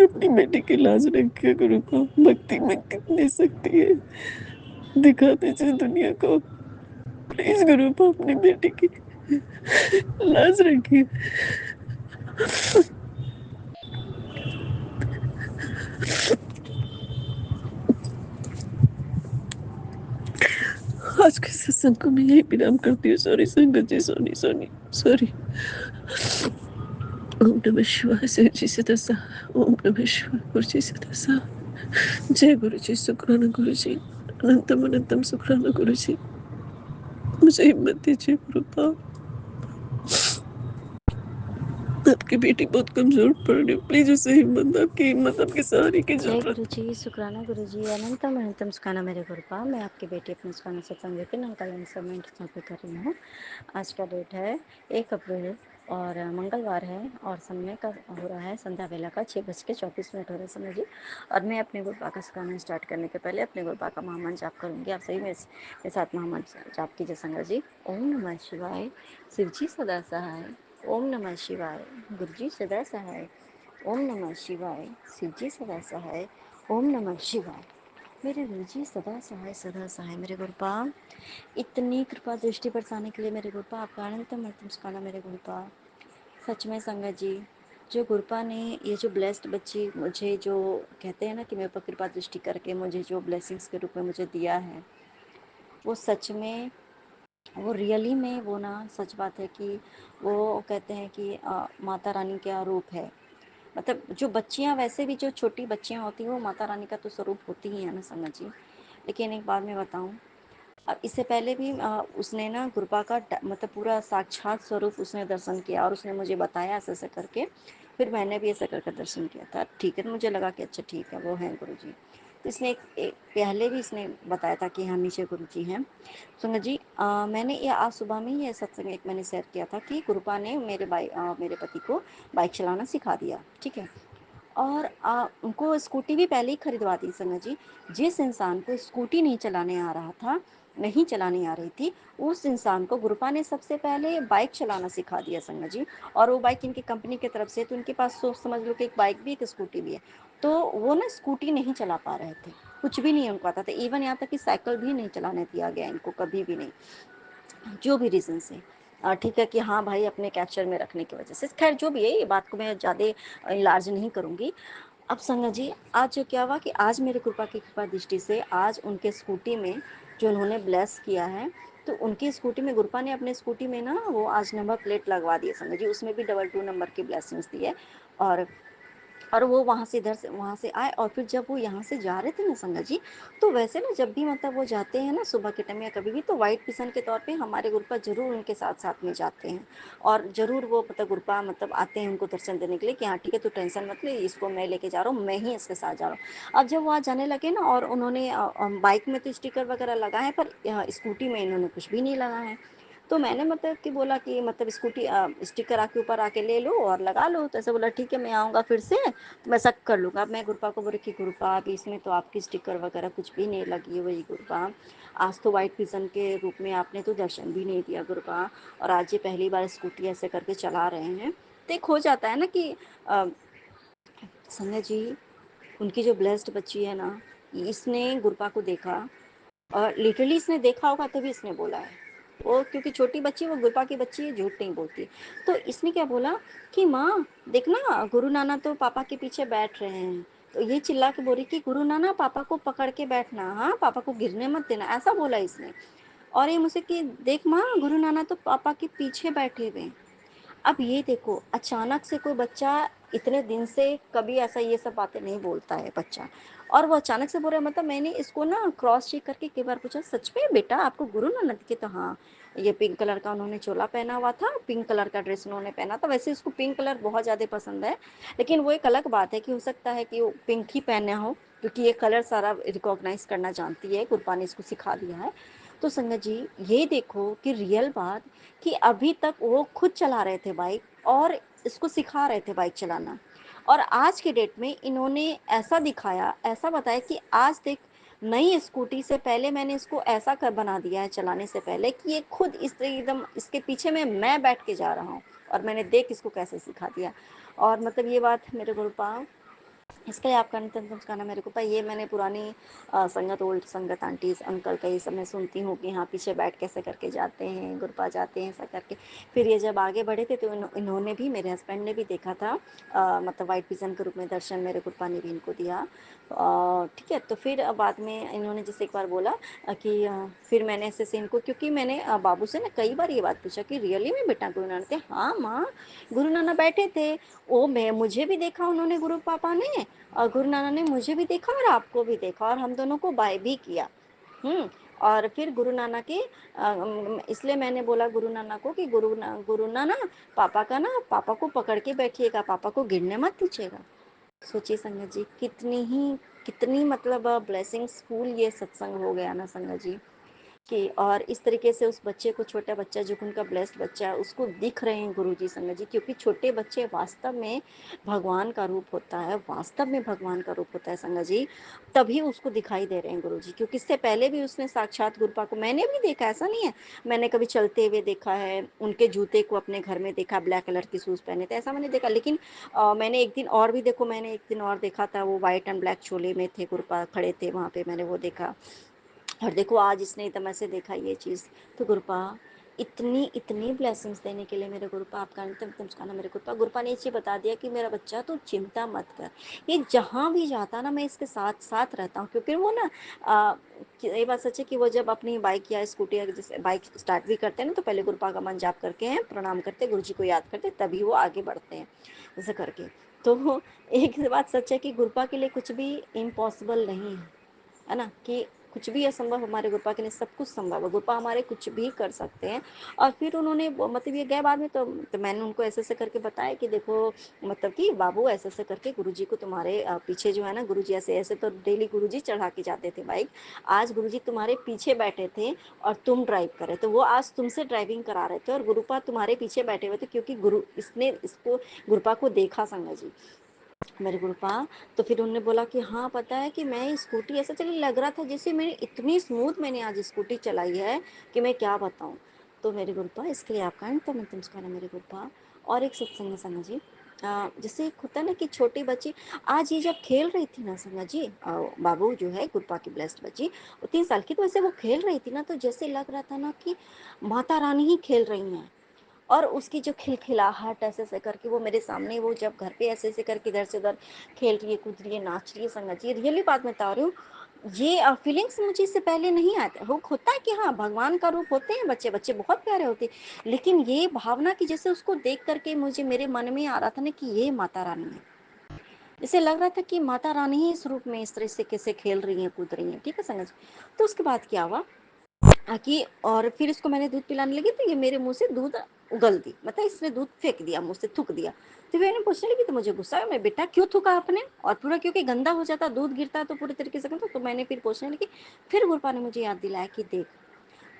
अपनी बेटी की लाज रखिए गुरुपा, भक्ति में कितनी शक्ति है, दिखा दीजिए दुनिया को। प्लीज गुरुपा अपनी बेटी की लाज रखिए। आज के सत्संग को मैं यही विराम करती हूँ। सॉरी संगत जी, सॉरी सॉरी सॉरी। ओम नमः शिवाय। शिव जी से दसा। ओम नमः शिवाय। गुरु जी से दसा। जय गुरु जी। शुक्राना गुरु जी। अनंतम अनंतम शुक्राना गुरु जी। मुझे हिम्मत दीजिए गुरुपा, आपकी बेटी बहुत कमजोर पड़ रही है, प्लीज उसे हिम्मत, आपकी हिम्मत, आपके सहारे की जय जरूरत। गुरु जी। शुक्राना गुरु जी। अनंतम अनंतम सुखाना मेरे गुरुपा। मैं आपकी बेटी अपने सुखाना सत्संग लेकर नाकालैंड सबमिट स्थापित कर रही हूँ। आज का डेट है 1 अप्रैल और मंगलवार है, और समय का हो रहा है संध्या वेला का 6:34 हो रहा है समय जी। और मैं अपने गुरुपा का सुखाना स्टार्ट करने के पहले अपने गुरुपा का महामंत्र जाप करूँगी। आप सही मेरे साथ महामंत्र जाप कीजिए संगत जी। ओम नमः शिवाय। शिव जी सदा सहाय। ओम नमः शिवाय। गुरु जी सदा सहाय। ओम नमः शिवाय। शिव जी सदा सहाय। ओम नमः शिवाय। मेरे गुरु जी सदा सहाय मेरे गुरुपा। इतनी कृपा दृष्टि बरसाने के लिए मेरे गुरुपा आपका अनंतम अनंतम शुक्राना मेरे गुरुपा। सच में संगत जी, जो गुरुपा ने ये जो ब्लेस्ड बच्ची मुझे जो कहते हैं ना कि मेरे ऊपर कृपा दृष्टि करके मुझे जो ब्लेसिंग्स के रूप में मुझे दिया है, वो सच में, वो रियली में वो ना सच बात है कि वो कहते हैं कि माता रानी का रूप है। मतलब जो बच्चियां, वैसे भी जो छोटी बच्चियां होती हैं वो माता रानी का तो स्वरूप होती ही है ना संगत जी। लेकिन एक बात मैं बताऊं, अब इससे पहले भी उसने ना गुरुपा का मतलब पूरा साक्षात स्वरूप उसने दर्शन किया और उसने मुझे बताया ऐसे ऐसे करके, फिर मैंने भी ऐसे करके दर्शन किया था। ठीक है, तो मुझे लगा कि अच्छा ठीक है वो हैं गुरु जी। तो इसने एक पहले भी इसने बताया था कि हाँ नीचे गुरु जी हैं। संगत जी, मैंने ये आज सुबह में ये सत्संग एक मैंने शेयर किया था कि गुरुपा ने मेरे पति को बाइक चलाना सिखा दिया, ठीक है। और उनको स्कूटी भी पहले ही खरीदवा दी संगत जी। जिस इंसान को स्कूटी नहीं चलाने आ रहा था, नहीं चलानी आ रही थी, उस इंसान को गुरुपा ने सबसे पहले बाइक चलाना सिखा दिया संगत जी। और वो बाइक इनकी कंपनी की तरफ से, तो उनके पास सोच समझ लो कि एक बाइक भी एक स्कूटी भी है। तो वो ना स्कूटी नहीं चला पा रहे थे, कुछ भी नहीं उनको आता था, इवन यहाँ तक कि साइकिल भी नहीं चलाने दिया गया इनको कभी भी नहीं, जो भी रीज़न से। ठीक है कि हाँ भाई अपने कैप्चर में रखने की वजह से, खैर जो भी है ये बात को मैं ज़्यादा इलाज नहीं करूँगी। अब संगत जी, आज जो क्या हुआ कि आज मेरे कृपा की कृपा दृष्टि से आज उनके स्कूटी में जो उन्होंने ब्लेस किया है, तो उनकी स्कूटी में गुरुपा ने अपने स्कूटी में ना वो आज नंबर प्लेट लगवा दिए संगत जी, उसमें भी 22 नंबर की ब्लेसिंग्स दी है। और वो वहाँ से इधर से वहाँ से आए और फिर जब वो यहाँ से जा रहे थे ना संगत जी, तो वैसे ना जब भी मतलब वो जाते हैं ना सुबह के टाइम या कभी भी, तो वाइट पिसन के तौर पे हमारे गुरुपा जरूर उनके साथ साथ में जाते हैं। और जरूर वो मतलब गुरुपा मतलब आते हैं उनको दर्शन देने के लिए कि हाँ ठीक है, तो टेंशन मत ले, इसको मैं लेके जा रहा हूँ, मैं ही इसके साथ जा रहा हूँ। अब जब वहाँ जाने लगे ना, और उन्होंने बाइक में तो स्टिकर वगैरह लगा है, पर स्कूटी में इन्होंने कुछ भी नहीं लगा है। तो मैंने मतलब कि बोला कि मतलब स्कूटी स्टिकर आके ऊपर आके ले लो और लगा लो, तो ऐसे बोला ठीक है मैं आऊँगा फिर से तो मैं सब कर लूँगा। अब मैं गुरुपा को बोली कि गुरुपा अब इसमें तो आपकी स्टिकर वगैरह कुछ भी नहीं लगी हुई गुरुपा, आज तो वाइट पिजन के रूप में आपने तो दर्शन भी नहीं दिया गुरुपा, और आज ये पहली बार स्कूटी ऐसे करके चला रहे हैं। तो एक हो जाता है ना कि अ, संजय जी, उनकी जो ब्लेस्ड बच्ची है ना, इसने गुरुपा को देखा और लिटरली इसने देखा होगा तभी इसने बोला है। वो क्योंकि छोटी बच्ची, वो गुरपा की बच्ची है, झूठ नहीं बोलती। तो इसने क्या बोला कि माँ देखना गुरु नाना तो पापा के पीछे बैठ रहे हैं। तो ये चिल्ला के बोली कि गुरु नाना पापा को पकड़ के बैठना, हाँ पापा को गिरने मत देना, ऐसा बोला इसने। और ये मुझसे कि देख माँ गुरु नाना तो पापा के पीछे बैठे हुए हैं। अब ये देखो अचानक से कोई बच्चा इतने दिन से कभी ऐसा ये सब बातें नहीं बोलता है बच्चा, और वो अचानक से बोल रहा है। मतलब मैंने इसको ना क्रॉस चेक करके कई बार पूछा, सच में बेटा आपको गुरु नानक के? तो हाँ, ये पिंक कलर का उन्होंने चोला पहना हुआ था, पिंक कलर का ड्रेस उन्होंने पहना था। वैसे इसको पिंक कलर बहुत ज़्यादा पसंद है, लेकिन वो एक अलग बात है कि हो सकता है कि वो पिंक ही पहना हो, क्योंकि ये कलर सारा रिकॉग्नाइज करना जानती है, गुरपा ने इसको सिखा दिया है। तो संगत जी ये देखो कि रियल बात कि अभी तक वो खुद चला रहे थे बाइक और इसको सिखा रहे थे बाइक चलाना, और आज के डेट में इन्होंने ऐसा दिखाया, ऐसा बताया कि आज देख नई स्कूटी से पहले मैंने इसको ऐसा कर बना दिया है चलाने से पहले कि ये खुद इस तरह एकदम इसके पीछे में मैं बैठ के जा रहा हूँ, और मैंने देख इसको कैसे सिखा दिया। और मतलब ये बात मेरे गुरु पाँव, इसका ही आपका नितंत नमस्कार मेरे को, पर ये मैंने पुरानी संगत, ओल्ड संगत आंटीज अंकल का ये सब मैं सुनती हूँ कि हाँ पीछे बैठ कैसे करके जाते हैं गुरपा, जाते हैं ऐसा करके। फिर ये जब आगे बढ़े थे तो इन्होंने भी, मेरे हस्बैंड ने भी देखा था, मतलब वाइट पिजन के रूप में दर्शन मेरे गुरपा ने भी इनको दिया। ठीक है, तो फिर बाद में इन्होंने जैसे एक बार बोला कि फिर मैंने ऐसे से इनको, क्योंकि मैंने बाबू से ना कई बार ये बात पूछा कि रियली में बेटा गुरु नानक थे? हाँ माँ गुरु नानक बैठे थे, ओ मैं मुझे भी देखा उन्होंने, गुरु पापा ने और गुरु नानक ने मुझे भी देखा और आपको भी देखा, और हम दोनों को बाय भी किया। और फिर गुरु नानक के इसलिए मैंने बोला गुरु नानक को कि गुरु नानक पापा का ना, पापा को पकड़ के बैठिएगा, पापा को गिरने मत दीजिएगा। सोचिए संगत जी कितनी मतलब ब्लेसिंग्स फुल ये सत्संग हो गया ना संगत जी कि, और इस तरीके से उस बच्चे को, छोटा बच्चा जो कि उनका ब्लेस्ड बच्चा है, उसको दिख रहे हैं गुरु जी संगत जी, क्योंकि छोटे बच्चे वास्तव में भगवान का रूप होता है, वास्तव में भगवान का रूप होता है संगत जी, तभी उसको दिखाई दे रहे हैं गुरु जी। क्योंकि इससे पहले भी उसने साक्षात गुरुपा को मैंने भी देखा, ऐसा नहीं है मैंने कभी चलते हुए देखा है, उनके जूते को अपने घर में देखा, ब्लैक कलर के शूज़ पहने थे, ऐसा मैंने देखा। लेकिन मैंने एक दिन और भी देखो, मैंने एक दिन और देखा था, वो व्हाइट एंड ब्लैक चोले में थे, गुरुपा खड़े थे वहाँ पे, मैंने वो देखा। और देखो आज इसने एकदम ऐसे देखा ये चीज़। तो गुरुपा इतनी इतनी ब्लेसिंग्स देने के लिए मेरे गुरुपा आपका अंतिम नमस्कार मेरे गुरुपा। गुरुपा ने ये चीज़ बता दिया कि मेरा बच्चा तू चिंता मत कर, ये जहाँ भी जाता ना मैं इसके साथ साथ रहता हूँ। क्योंकि वो ना ये बात सच है कि वो जब अपनी बाइक या स्कूटी या जैसे बाइक स्टार्ट भी करते हैं ना, तो पहले गुरुपा का मन जाप करके हैं, प्रणाम करते, गुरु जी को याद करते, तभी वो आगे बढ़ते हैं ऐसे करके। तो एक बात सच है कि गुरुपा के लिए कुछ भी इम्पॉसिबल नहीं है ना, कि कुछ भी असंभव हमारे गुरपा के लिए सब कुछ संभव है, गुरपा हमारे कुछ भी कर सकते हैं। और फिर उन्होंने मतलब ये गए बाद में, तो मैंने उनको ऐसे ऐसे करके बताया कि देखो मतलब कि बाबू ऐसे ऐसे करके गुरुजी को तुम्हारे पीछे जो है ना, गुरुजी ऐसे ऐसे तो डेली गुरुजी चढ़ा के जाते थे बाइक, आज गुरुजी तुम्हारे पीछे बैठे थे और तुम ड्राइव कर रहे थे, वो आज तुमसे ड्राइविंग करा रहे थे और गुरुपा तुम्हारे पीछे बैठे हुए थे, क्योंकि गुरु इसने इसको गुरुपा को देखा संगा जी, मेरे गुरुपा। तो फिर उन्होंने बोला कि हाँ पता है कि मैं स्कूटी ऐसा चली, लग रहा था जैसे मेरी इतनी स्मूथ मैंने आज स्कूटी चलाई है कि मैं क्या बताऊँ। तो मेरे गुरुपा इसके लिए आपका तो मैं तुमको ना मेरे गुरुपा। और एक सत्संग है संगा जी, जैसे एक होता है ना कि छोटी बच्ची आज ये जब खेल रही थी ना संगा जी, बाबू जो है गुरुपा की ब्लेस्ड बच्ची, वो 3 साल की, तो वैसे वो खेल रही थी ना, तो जैसे लग रहा था ना कि माता रानी ही खेल रही हैं। और उसकी जो खिलखिलाहट ऐसे ऐसे करके वो मेरे सामने, वो जब घर पे ऐसे ऐसे करके इधर से उधर खेल रही है, कूद रही है, नाच रही है संगत जी, रियली बात बता रही हूँ। ये फीलिंग्स मुझे इससे पहले नहीं आते, वो होता है कि हाँ भगवान का रूप होते हैं बच्चे, बच्चे बहुत प्यारे होते हैं, लेकिन ये भावना की जैसे उसको देख करके मुझे मेरे मन में आ रहा था ना कि ये माता रानी है, जैसे लग रहा था कि माता रानी ही इस रूप में इस तरह से कैसे खेल रही हैं, कूद रही हैं, ठीक है संगत जी। तो उसके बाद क्या हुआ कि और फिर इसको मैंने दूध पिलाने लगी, तो ये मेरे मुंह से दूध उगल दी, मतलब इसने दूध फेंक दिया, मुंह से थूक दिया। तो मैंने पूछने लगी, तो मुझे गुस्सा है, मैं बेटा क्यों थूका आपने, और पूरा क्योंकि गंदा हो जाता, दूध गिरता तो पूरे तरीके से गंदा। तो मैंने फिर पूछने लगी, फिर गुरपा ने मुझे याद दिलाया कि देख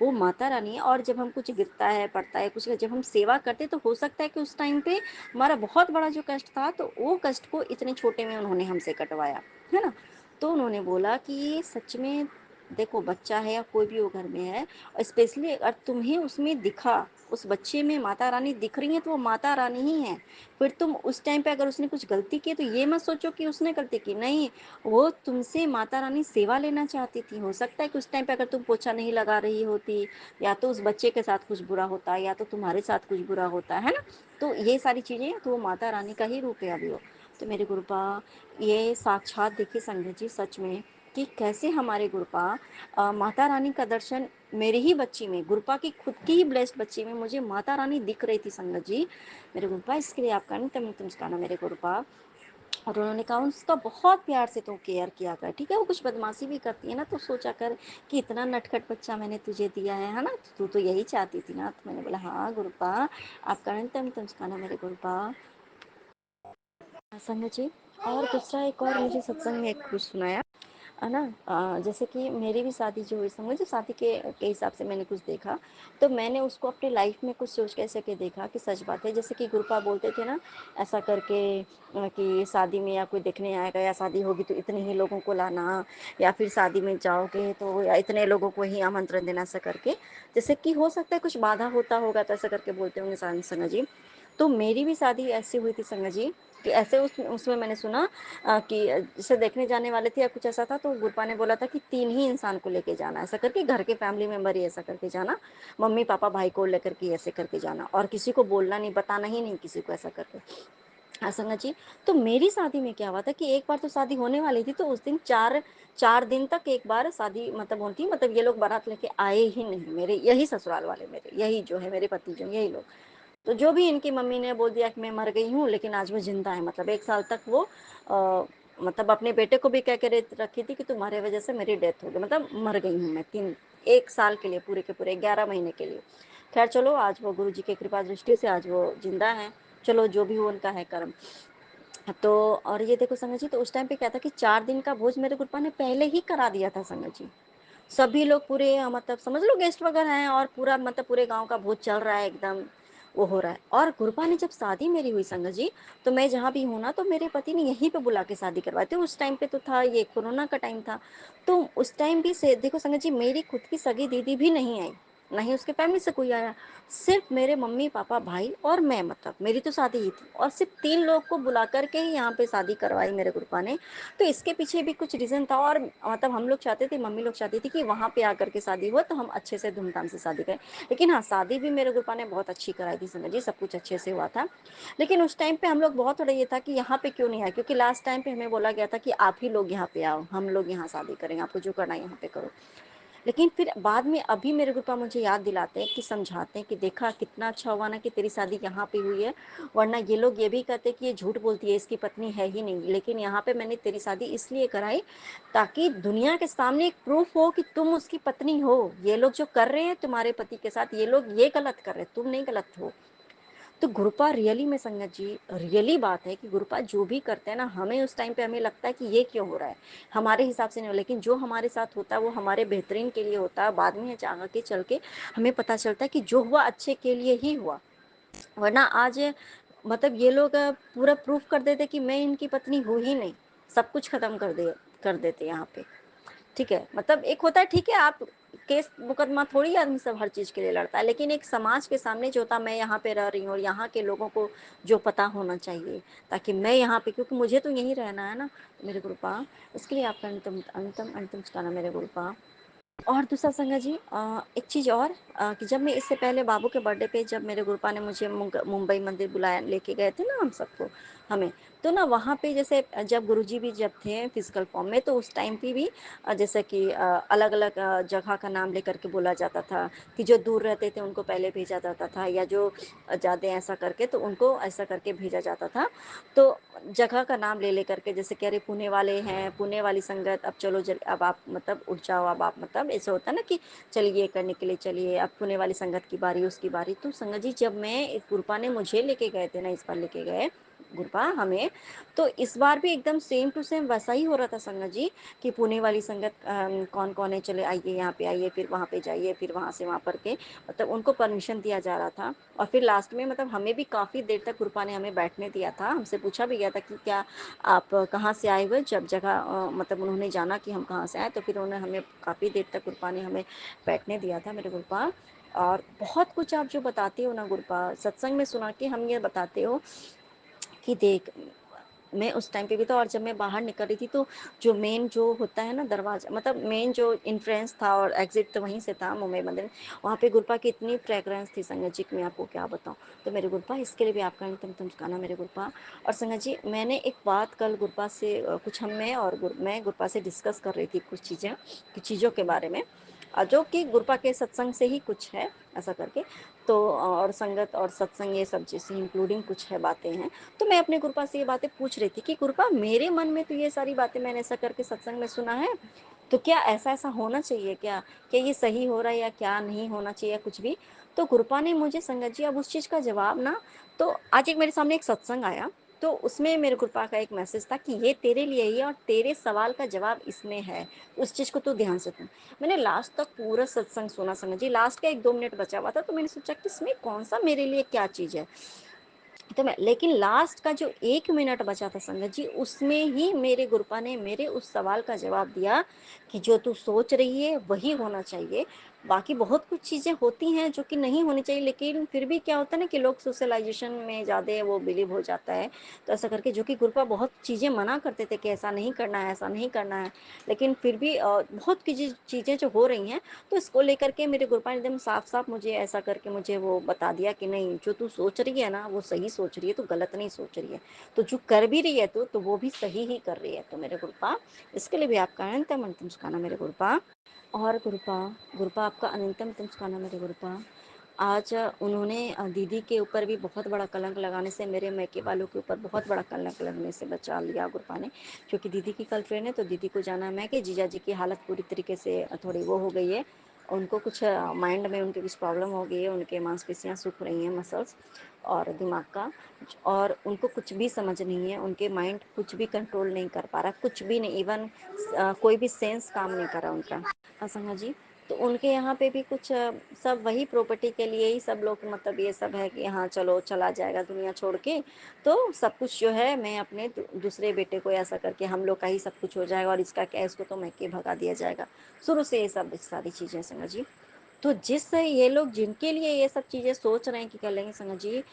वो माता रानी है, और जब हम कुछ गिरता है पड़ता है कुछ, जब हम सेवा करते तो हो सकता है कि उस टाइम पे हमारा बहुत बड़ा जो कष्ट था, तो वो कष्ट को इतने छोटे में उन्होंने हमसे कटवाया, है ना। तो उन्होंने बोला कि ये सच में देखो बच्चा है या कोई भी वो घर में है, और स्पेशली अगर तुम्हें उसमें दिखा, उस बच्चे में माता रानी दिख रही है, तो वो माता रानी ही है। फिर तुम उस टाइम पे अगर उसने कुछ गलती की तो ये मत सोचो कि उसने गलती की, नहीं, वो तुमसे माता रानी सेवा लेना चाहती थी। हो सकता है कि उस टाइम पे अगर तुम पोछा नहीं लगा रही होती, या तो उस बच्चे के साथ कुछ बुरा होता, या तो तुम्हारे साथ कुछ बुरा होता है ना। तो ये सारी चीजें तो वो माता रानी का ही रूप है अभी वो। तो मेरे गुरुपा ये साक्षात देखिए संगत जी, सच में कि कैसे हमारे गुरुपा माता रानी का दर्शन मेरे ही बच्ची में, गुरुपा की खुद की ही ब्लेस्ड बच्ची में मुझे माता रानी दिख रही थी संगत जी, मेरे गुरुपा। इसके लिए आपका नित्य मुस्काना मेरे गुरुपा। और उन्होंने कहा उसका बहुत प्यार से तो केयर किया कर, ठीक है, वो कुछ बदमाशी भी करती है ना, तो सोचा कर कि इतना नटखट बच्चा मैंने तुझे दिया है ना, तू तो यही चाहती थी ना। तो मैंने बोला हाँ गुरुपा, आपका नित्य मुस्काना मेरे गुरुपा। संगत जी, और दूसरा एक और मुझे सत्संग में एक कुछ सुनाया है ना, जैसे कि मेरी भी शादी जो हुई समझ, जो शादी के हिसाब से मैंने कुछ देखा, तो मैंने उसको अपने लाइफ में कुछ सोच कैसे के देखा कि सच बात है। जैसे कि गुरुपा बोलते थे ना ऐसा करके कि शादी में या कोई देखने आएगा, या शादी होगी तो इतने ही लोगों को लाना, या फिर शादी में जाओगे तो या इतने लोगों को ही आमंत्रण देना, ऐसा करके जैसे कि हो सकता है कुछ बाधा होता होगा, तो ऐसा करके बोलते होंगे संगा जी। तो मेरी भी शादी ऐसी हुई थी संगा जी, कि ऐसे उसमें मैंने सुना कि जिसे देखने जाने वाले थे या कुछ ऐसा था, तो गुरपा ने बोला था कि 3 ही इंसान को लेके जाना, ऐसा करके घर के फैमिली मेंबर ही ऐसा करके जाना, मम्मी पापा भाई को लेकर के ऐसे करके जाना, और किसी को बोलना नहीं, बताना ही नहीं किसी को, ऐसा करके। हाँ संगत जी। तो मेरी शादी में क्या हुआ था कि एक बार तो शादी होने वाली थी, तो उस दिन 4 दिन तक एक बार शादी मतलब होती, मतलब ये लोग बारात लेके आए ही नहीं, मेरे यही ससुराल वाले, मेरे यही जो है मेरे पति जो यही लोग। तो जो भी इनकी मम्मी ने बोल दिया कि मैं मर गई हूँ, लेकिन आज वो जिंदा है, मतलब 1 साल तक वो मतलब अपने बेटे को भी कह के रखी थी कि तुम्हारे वजह से मेरी डेथ हो गई, मतलब मर गई हूँ मैं 1 साल के लिए, पूरे के पूरे 11 महीने के लिए। खैर चलो, आज वो गुरु जी की कृपा दृष्टि से आज वो जिंदा है, चलो जो भी हो उनका है कर्म। तो और ये देखो संगत जी, तो उस टाइम पे क्या था कि 4 दिन का भोज मेरे गुरुपा ने पहले ही करा दिया था संगत जी। सभी लोग पूरे मतलब समझ लो गेस्ट वगैरह हैं, और पूरा मतलब पूरे गांव का भोज चल रहा है एकदम, वो हो रहा है। और गुरुपा ने जब शादी मेरी हुई संगत जी, तो मैं जहाँ भी हूँ ना, तो मेरे पति ने यहीं पे बुला के शादी करवाई थी। उस टाइम पे तो था ये कोरोना का टाइम था, तो उस टाइम भी से देखो संगत जी, मेरी खुद की सगी दीदी भी नहीं आई, नहीं उसके फैमिली से कोई आया, सिर्फ मेरे मम्मी पापा भाई और मैं, मतलब मेरी तो शादी ही थी, और सिर्फ 3 लोग को बुला करके ही यहाँ पे शादी करवाई मेरे गुरुपा ने। तो इसके पीछे भी कुछ रीजन था, और मतलब हम लोग चाहते थे, मम्मी लोग चाहती थी कि वहाँ पे आकर के शादी हो, तो हम अच्छे से धूमधाम से शादी करें। लेकिन हाँ, शादी भी मेरे गुरुपा ने बहुत अच्छी कराई थी समझिए, सब कुछ अच्छे से हुआ था। लेकिन उस टाइम पे हम लोग बहुत थोड़ा ये था कि यहाँ पे क्यों नहीं आए, क्योंकि लास्ट टाइम पे हमें बोला गया था कि आप ही लोग यहाँ पे आओ, हम लोग यहाँ शादी करेंगे, आपको जो करना है यहाँ पे करो। लेकिन फिर बाद में अभी मेरे पापा मुझे याद दिलाते हैं कि समझाते हैं कि देखा कितना अच्छा हुआ ना कि तेरी शादी यहाँ पे हुई है, वरना ये लोग ये भी कहते कि ये झूठ बोलती है, इसकी पत्नी है ही नहीं, लेकिन यहाँ पे मैंने तेरी शादी इसलिए कराई ताकि दुनिया के सामने एक प्रूफ हो कि तुम उसकी पत्नी हो। ये लोग जो कर रहे हैं तुम्हारे पति के साथ, ये लोग ये गलत कर रहे हैं, तुम नहीं गलत हो। तो गुरुपा रियली में संगत जी, रियली बात है कि गुरुपा जो भी करते हैं ना, हमें उस टाइम पे हमें लगता है कि ये क्यों हो रहा है, हमारे हिसाब से नहीं हो, लेकिन जो हमारे साथ होता है वो हमारे बेहतरीन के लिए होता है। बाद में आगे के चल के हमें पता चलता है कि जो हुआ अच्छे के लिए ही हुआ। वरना आज मतलब ये लोग पूरा प्रूफ कर देते कि मैं इनकी पत्नी हूँ ही नहीं, सब कुछ खत्म कर देते यहाँ पे। ठीक है, मतलब एक होता है, ठीक है, आप केस मुकदमा थोड़ी आदमी सब हर चीज के लिए लड़ता है, लेकिन एक समाज के सामने जो होता, मैं यहाँ पे रह रही हूँ और यहाँ के लोगों को जो पता होना चाहिए, ताकि मैं यहाँ पे, क्योंकि मुझे तो यहीं रहना है ना मेरे गुरुपा, इसके लिए आपका अंतिम अंतिम अंतिम ठिकाना मेरे गुरुपा। और दूसरा संगा जी, एक चीज़ और, कि जब मैं इससे पहले बाबू के बर्थडे पे जब मेरे गुरुपा ने मुझे मुंबई मंदिर बुलाया, लेके गए थे ना हम सबको, हमें, तो ना वहाँ पे जैसे जब गुरुजी भी जब थे फिजिकल फॉर्म में, तो उस टाइम पे भी जैसे कि अलग अलग जगह का नाम लेकर के बोला जाता था कि जो दूर रहते थे उनको पहले भेजा जाता था, या जो ज़्यादा ऐसा करके तो उनको ऐसा करके भेजा जाता था। तो जगह का नाम ले लेकर के, जैसे कह रहे पुणे वाले हैं, पुणे वाली संगत, अब चलो अब आप मतलब उठ जाओ, अब आप मतलब ऐसा होता है ना कि चलिए करने के लिए, चलिए अब पुणे वाली संगत की बारी, उसकी बारी। तो संगत जी जब मैं गुरपा ने मुझे लेके गए थे ना, इस बार लेके गए गुरपा हमें, तो इस बार भी एकदम सेम टू सेम वैसा ही हो रहा था संगत जी, कि पुणे वाली संगत कौन कौन है, चले आइए यहाँ पे आइए, फिर वहाँ पे जाइए, फिर वहाँ से वहाँ पर के मतलब उनको परमिशन दिया जा रहा था। और फिर लास्ट में मतलब हमें भी काफ़ी देर तक गुरपा ने हमें बैठने दिया था, हमसे पूछा भी गया था कि क्या आप कहाँ से आए हुए, जब जगह मतलब उन्होंने जाना कि हम कहाँ से आए, तो फिर उन्होंने हमें काफ़ी देर तक गुरपा ने हमें बैठने दिया था मेरे गुरपा। और बहुत कुछ आप जो बताते हो ना गुरपा, सत्संग में सुना के हम ये बताते हो कि देख, मैं उस टाइम पे भी था, और जब मैं बाहर निकल रही थी तो जो मेन जो होता है ना दरवाजा, मतलब मेन जो इंट्रेंस था और एग्जिट तो वहीं से था मुंबई मंदिर, वहाँ पे गुरपा की इतनी फ्रेग्रेंस थी संगत जी कि मैं आपको क्या बताऊँ। तो मेरे गुरपा इसके लिए भी आपका तुम चुकाना मेरे गुरपा। और संगत जी मैंने एक बात कल गुरपा से कुछ हम मैं और मैं गुरपा से डिस्कस कर रही थी कुछ चीज़ों के बारे में, जो कि गुरपा के सत्संग से ही कुछ है ऐसा करके, तो और संगत और सत्संग ये सब चीज़ इंक्लूडिंग कुछ है बातें हैं। तो मैं अपने गुरपा से ये बातें पूछ रही थी कि गुरपा मेरे मन में तो ये सारी बातें मैंने ऐसा करके सत्संग में सुना है, तो क्या ऐसा ऐसा होना चाहिए क्या, क्या ये सही हो रहा है या क्या नहीं होना चाहिए कुछ भी। तो गुरपा ने मुझे संगत जी अब उस चीज़ का जवाब ना, तो आज एक मेरे सामने एक सत्संग आया, तो उसमें मेरे गुरपा का एक मैसेज था कि ये तेरे लिए ही है और तेरे सवाल का जवाब इसमें है, उस चीज़ को तू ध्यान से सुन। मैंने लास्ट तक पूरा सत्संग सुना संगत जी, लास्ट का 1-2 मिनट बचा हुआ था, तो मैंने सोचा कि इसमें कौन सा मेरे लिए क्या चीज़ है। तो मैं, लेकिन लास्ट का जो 1 मिनट बचा था संगत जी, उसमें ही मेरे गुरुपा ने मेरे उस सवाल का जवाब दिया कि जो तू सोच रही है वही होना चाहिए। बाकी बहुत कुछ चीज़ें होती हैं जो कि नहीं होनी चाहिए, लेकिन फिर भी क्या होता है ना कि लोग सोशलाइजेशन में ज़्यादा वो बिलीव हो जाता है, तो ऐसा करके जो कि गुरुपा बहुत चीज़ें मना करते थे कि ऐसा नहीं करना है, ऐसा नहीं करना है, लेकिन फिर भी बहुत चीज़ें जो हो रही हैं, तो इसको लेकर के मेरे गुरुपा ने एकदम साफ साफ मुझे ऐसा करके मुझे वो बता दिया कि नहीं, जो तू सोच रही है ना वो सही सोच रही है, तू गलत नहीं सोच रही है, तो जो कर भी रही है तो वो भी सही ही कर रही है। तो मेरे गुरुपा इसके लिए भी आपका अनंतम अंतिम शुक्राना मेरे गुरुपा। और गुरुपा, गुरुपा आपका अनंतम अंतिम शुक्राना मेरे गुरुपा। आज उन्होंने दीदी के ऊपर भी बहुत बड़ा कलंक लगाने से, मेरे मैके वालों के ऊपर बहुत बड़ा कलंक लगने से बचा लिया गुरुपा ने, क्योंकि दीदी की कल ट्रेन है, तो दीदी को जाना है मैके। जीजा जी की हालत पूरी तरीके से थोड़ी वो हो गई है, उनको कुछ माइंड में उनके कुछ प्रॉब्लम हो गई है, उनके मांसपेशियाँ सूख रही हैं, मसल्स और दिमाग का, और उनको कुछ भी समझ नहीं है, उनके माइंड कुछ भी कंट्रोल नहीं कर पा रहा, कुछ भी नहीं, इवन कोई भी सेंस काम नहीं कर रहा उनका। असंगा जी, तो उनके यहाँ पे भी कुछ सब वही प्रॉपर्टी के लिए ही सब लोग, मतलब ये सब है कि हाँ चलो चला जाएगा दुनिया छोड़ के, तो सब कुछ जो है मैं अपने दूसरे बेटे को ऐसा करके हम लोग का ही सब कुछ हो जाएगा, और इसका क्या, इसको तो मैके भगा दिया जाएगा। शुरू से ये सब सारी चीज़ें संगा जी। तो जिस ये लोग जिनके लिए ये सब चीज़ें सोच रहे हैं कि कर लेंगे संगा जी,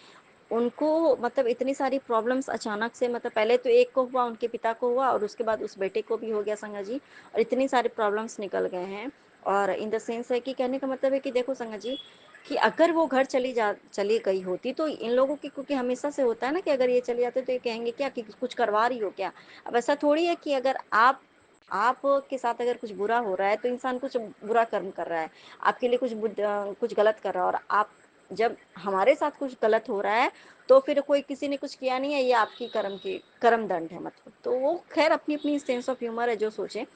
उनको मतलब इतनी सारी प्रॉब्लम्स अचानक से, मतलब पहले तो एक को हुआ, उनके पिता को हुआ, और उसके बाद उस बेटे को भी हो गया संगा जी, और इतनी सारी प्रॉब्लम्स निकल गए हैं। और इन द सेंस है कि कहने का मतलब है कि देखो संगा जी, कि अगर वो घर चली गई होती तो इन लोगों की, क्योंकि हमेशा से होता है ना कि अगर ये चले जाते तो ये कहेंगे क्या कि कुछ करवा रही हो क्या। अब ऐसा थोड़ी है कि अगर आप आपके साथ अगर कुछ बुरा हो रहा है तो इंसान कुछ बुरा कर्म कर रहा है, आपके लिए कुछ गलत कर रहा है, और आप जब हमारे साथ कुछ गलत हो रहा है तो फिर कोई किसी ने कुछ किया नहीं है, ये आपकी कर्म दंड है मतलब। तो वो खैर अपनी अपनी सेंस ऑफ ह्यूमर है, जो सोचे।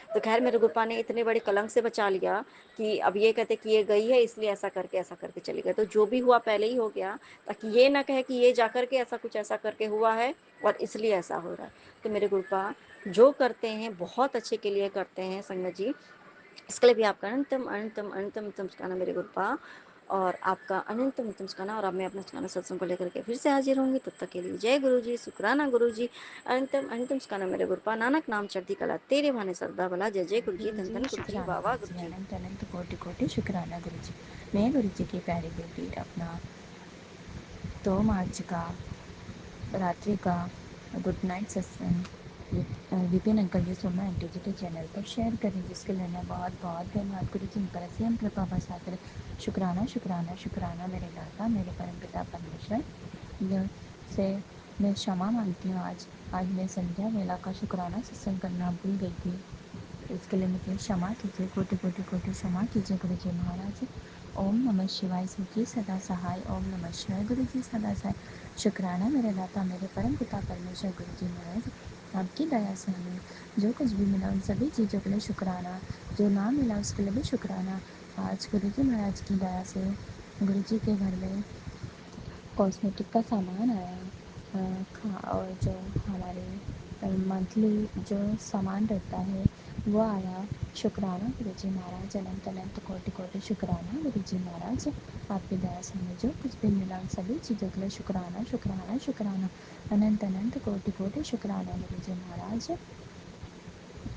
तो खैर मेरे गुरपा ने इतने बड़े कलंक से बचा लिया कि अब ये कहते कि ये गई है इसलिए ऐसा करके चली गई। तो जो भी हुआ पहले ही हो गया, ताकि ये ना कहे कि ये जा करके ऐसा करके हुआ है और इसलिए ऐसा हो रहा है। तो मेरे गुरपा जो करते हैं बहुत अच्छे के लिए करते हैं संगत जी। इसके लिए भी आपका अनंतम अनंतम अनंतम अनंतम शुक्राना मेरे गुरपा, और आपका अनंतम अनंतम शुक्राना। और अब मैं अपना शुक्राना सत्संग को लेकर के फिर से हाजिर होंगी, तब तक के लिए जय गुरु जी, शुक्राना गुरु जी, अनंतम अनंतम शुक्राना मेरे गुरपा। नानक नाम चढ़ती कला तेरे भाने सरदा भला, जय जय गुरु जी, गुरु धन जी धन गुरु जी, शुक्राना वाह वाह गुरु गुरु जी, जी। अनंत अनंत कोटि कोटि शुक्राना गुरु जी। मैं गुरु जी की प्यारी बेटी अपना 2 मार्च का रात्रि का गुड नाइट सत्संग विपिन अंकल जी सोमा आंटी जी के चैनल पर शेयर करें, जिसके लिए मैं बहुत बहुत धन्यवाद गुरु जी पर असीम कृपा बरसा करें। शुक्राना शुक्राना शुक्राना मेरे दाता मेरे परमपिता परमेश्वर से मैं क्षमा मांगती हूँ। आज मैं संध्या वेला का शुक्राना सत्संग करना भूल गई थी, इसके लिए मुझे क्षमा कीजिए, कोटि कोटि कोटि क्षमा कीजिए गुरु जी महाराज। ओम नमः शिवाय जी सदा सहाय, ओम नमः शिवाय गुरु जी सदा सहाय। शुक्राना मेरे दाता मेरे परम पिता परमेश्वर गुरु जी महाराज, आपकी दया से हमें जो कुछ भी मिला उन सभी चीज़ों के लिए शुक्राना, जो ना मिला उसके लिए भी शुक्राना। आज गुरु जी महाराज की दया से गुरु जी के घर में कॉस्मेटिक का सामान आया, और जो हमारे मंथली जो सामान रहता है वो आया। शुक्राना गुरु जी महाराज, अनंत अनंत कोटि कोटि शुक्राना गुरु जी महाराज। आपकी दया से हमें जो कुछ भी मिला उन सभी चीज़ों के लिए शुक्राना शुक्राना शुक्राना, अनंत अनंत कोटि कोटि शुक्राना गुरु जी महाराज।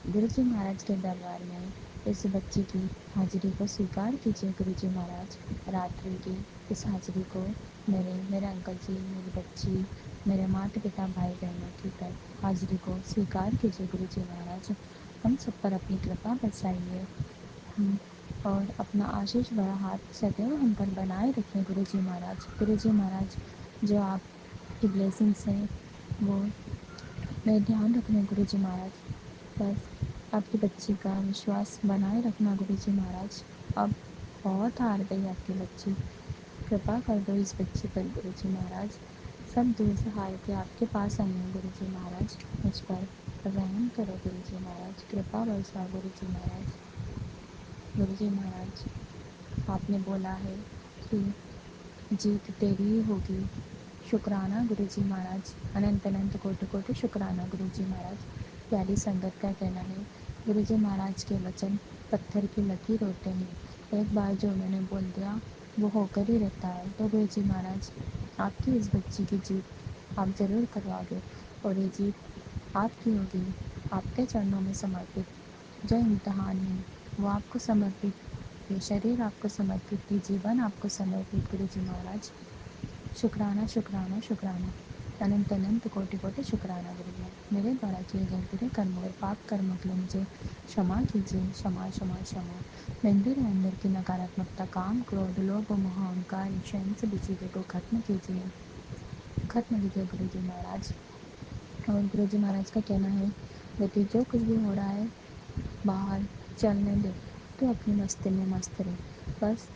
गुरु जी महाराज के दरबार में इस बच्ची की हाजिरी को स्वीकार कीजिए गुरु जी महाराज। रात्रि की इस हाजिरी को मेरे अंकल जी, मेरी बच्ची, मेरे माता पिता भाई बहनों की हाजिरी को स्वीकार कीजिए गुरु जी महाराज। हम सब पर अपनी कृपा बरसाइए, और अपना आशीष भरा हाथ सदैव हम पर बनाए रखें गुरु जी महाराज। गुरु जी महाराज, जो आपकी ब्लेसिंग्स हैं वो मैं ध्यान रखना गुरु जी महाराज। बस आपकी बच्ची का विश्वास बनाए रखना गुरु जी महाराज। अब बहुत हार गई आपकी बच्ची, कृपा कर दो इस बच्ची पर गुरु जी महाराज। सब दूर से हार के आपके पास आई हूँ गुरु जी महाराज, मुझ पर रहम करो गुरु जी महाराज, कृपा बरसाओ गुरु जी महाराज। गुरु जी महाराज, आपने बोला है कि जीत तेरी ही होगी। शुक्राना गुरु जी महाराज, अनंत अनंत कोटि कोटि शुक्राना गुरु जी महाराज। प्यारी संगत का कहना है गुरु जी महाराज के वचन पत्थर की लकीर होते हैं, एक बार जो उन्होंने बोल दिया वो होकर ही रहता है। तो गुरु जी महाराज, आपकी इस बच्ची की जीत आप ज़रूर करवाओगे, और ये जीत आपकी होगी, आपके चरणों में समर्पित। जो इम्तहान है वो आपको समर्पित, ये शरीर आपको समर्पित, ये जीवन आपको समर्पित गुरु जी महाराज। शुक्राना शुक्राना शुक्राना, अनंत अनंत कोटि कोटि शुक्राना गुरु जी। मेरे द्वारा किए गए बुरे कर्मों और पाप कर्मों के लिए मुझे क्षमा कीजिए, क्षमा क्षमा क्षमा। मेरे अंदर की नकारात्मकता, काम क्रोध लोभ मोह अहंकार ईर्ष्या, इन सभी चीज़ों को खत्म कीजिए, खत्म कीजिए गुरु जी महाराज। और गुरु जी महाराज का कहना है बेटी, जो कुछ भी हो रहा है बाहर चलने दे, तो अपनी मस्ती में मस्त रहे बस,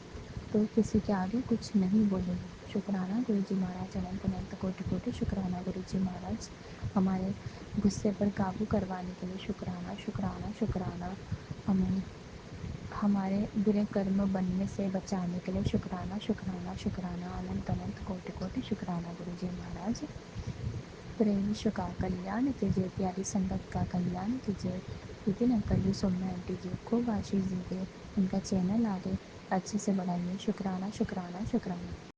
तो किसी के आगे कुछ नहीं बोलेगी। शुक्राना गुरु जी महाराज, अनंत अनंत कोटि कोटि शुक्राना गुरु जी महाराज। हमारे गुस्से पर काबू करवाने के लिए शुक्राना शुक्राना शुक्राना, हमें हमारे बुरे कर्म बनने से बचाने के लिए शुक्राना शुक्राना शुक्राना, अनंत अनंत कोटि कोटि शुक्राना गुरु जी महाराज। पूरे विश्व का कल्याण कीजिए, प्यारी संगत का कल्याण कीजिए। विपिन अंकल जी, सोम्या आंटी जी खूब आशीष दीजिए, उनका चैनल आगे अच्छे से बढ़ाइए। शुक्राना शुक्राना शुक्राना।